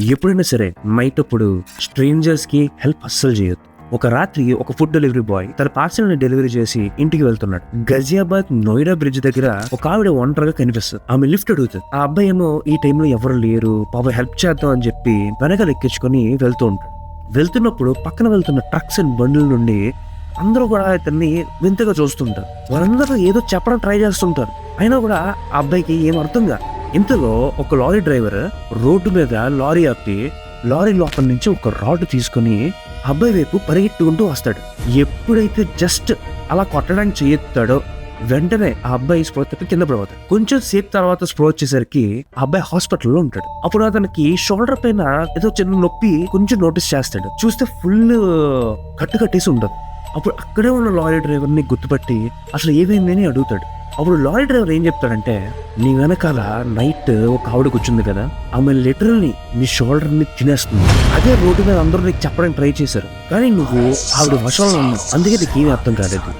ఎప్పుడైనా సరే నైట్ అప్పుడు స్ట్రేంజర్స్ కి హెల్ప్ అస్సలు చేయొద్దు. ఒక రాత్రి ఒక ఫుడ్ డెలివరీ బాయ్ తన పార్సల్ ని డెలివరీ చేసి ఇంటికి వెళ్తున్నాడు. గజియాబాద్ నోయిడా బ్రిడ్జ్ దగ్గర ఒక ఆవిడ ఒంటరిగా కనిపిస్తుంది. ఆమె లిఫ్ట్ అడుగుతుంది. ఆ అబ్బాయి ఏమో ఈ టైంలో ఎవరు లేరు, పాప హెల్ప్ చేద్దాం అని చెప్పి వెనకాల ఎక్కించుకొని వెళ్తూ ఉంటాడు. వెళ్తున్నప్పుడు పక్కన వెళ్తున్న ట్రక్స్ అండ్ బండ్ల నుండి అందరూ కూడా ఇతన్ని వింతగా చూస్తుంటారు. వాళ్ళందరూ ఏదో చెప్పడం ట్రై చేస్తుంటారు. అయినా కూడా ఆ అబ్బాయికి ఏం అర్థంగా. ఇంతలో ఒక లారీ డ్రైవర్ రోడ్డు మీద లారీ ఆపి లారీ లోపల నుంచి ఒక రాడ్ తీసుకుని అబ్బాయి వైపు పరిగెట్టుకుంటూ వస్తాడు. ఎప్పుడైతే జస్ట్ అలా కొట్టడానికి చేయెత్తాడో వెంటనే ఆ అబ్బాయి స్పృహ తప్పి కింద పడిపోతాడు. కొంచెం సేపు తర్వాత స్పృహ వచ్చేసరికి ఆ అబ్బాయి హాస్పిటల్లో ఉంటాడు. అప్పుడు అతనికి షోల్డర్ పైన ఏదో చిన్న నొప్పి కొంచెం నోటీస్ చేస్తాడు. చూస్తే ఫుల్ కట్టేసి ఉండదు. అప్పుడు అక్కడే ఉన్న లారీ డ్రైవర్ ని గుర్తుపట్టి అసలు ఏమైందని అడుగుతాడు. అప్పుడు లారీ డ్రైవర్ ఏం చెప్తాడంటే, నీ వెనకాల నైట్ ఒక ఆవిడ కూర్చుంది కదా, ఆమె లిటరల్లీ నీ షోల్డర్ ని తినేస్తుంది. అదే రోడ్డు మీద అందరూ నీకు చెప్పడానికి ట్రై చేశారు, కానీ నువ్వు ఆవిడ వశంలో ఉన్నావు, అందుకే నీకు ఏమీ అర్థం కాలేదు.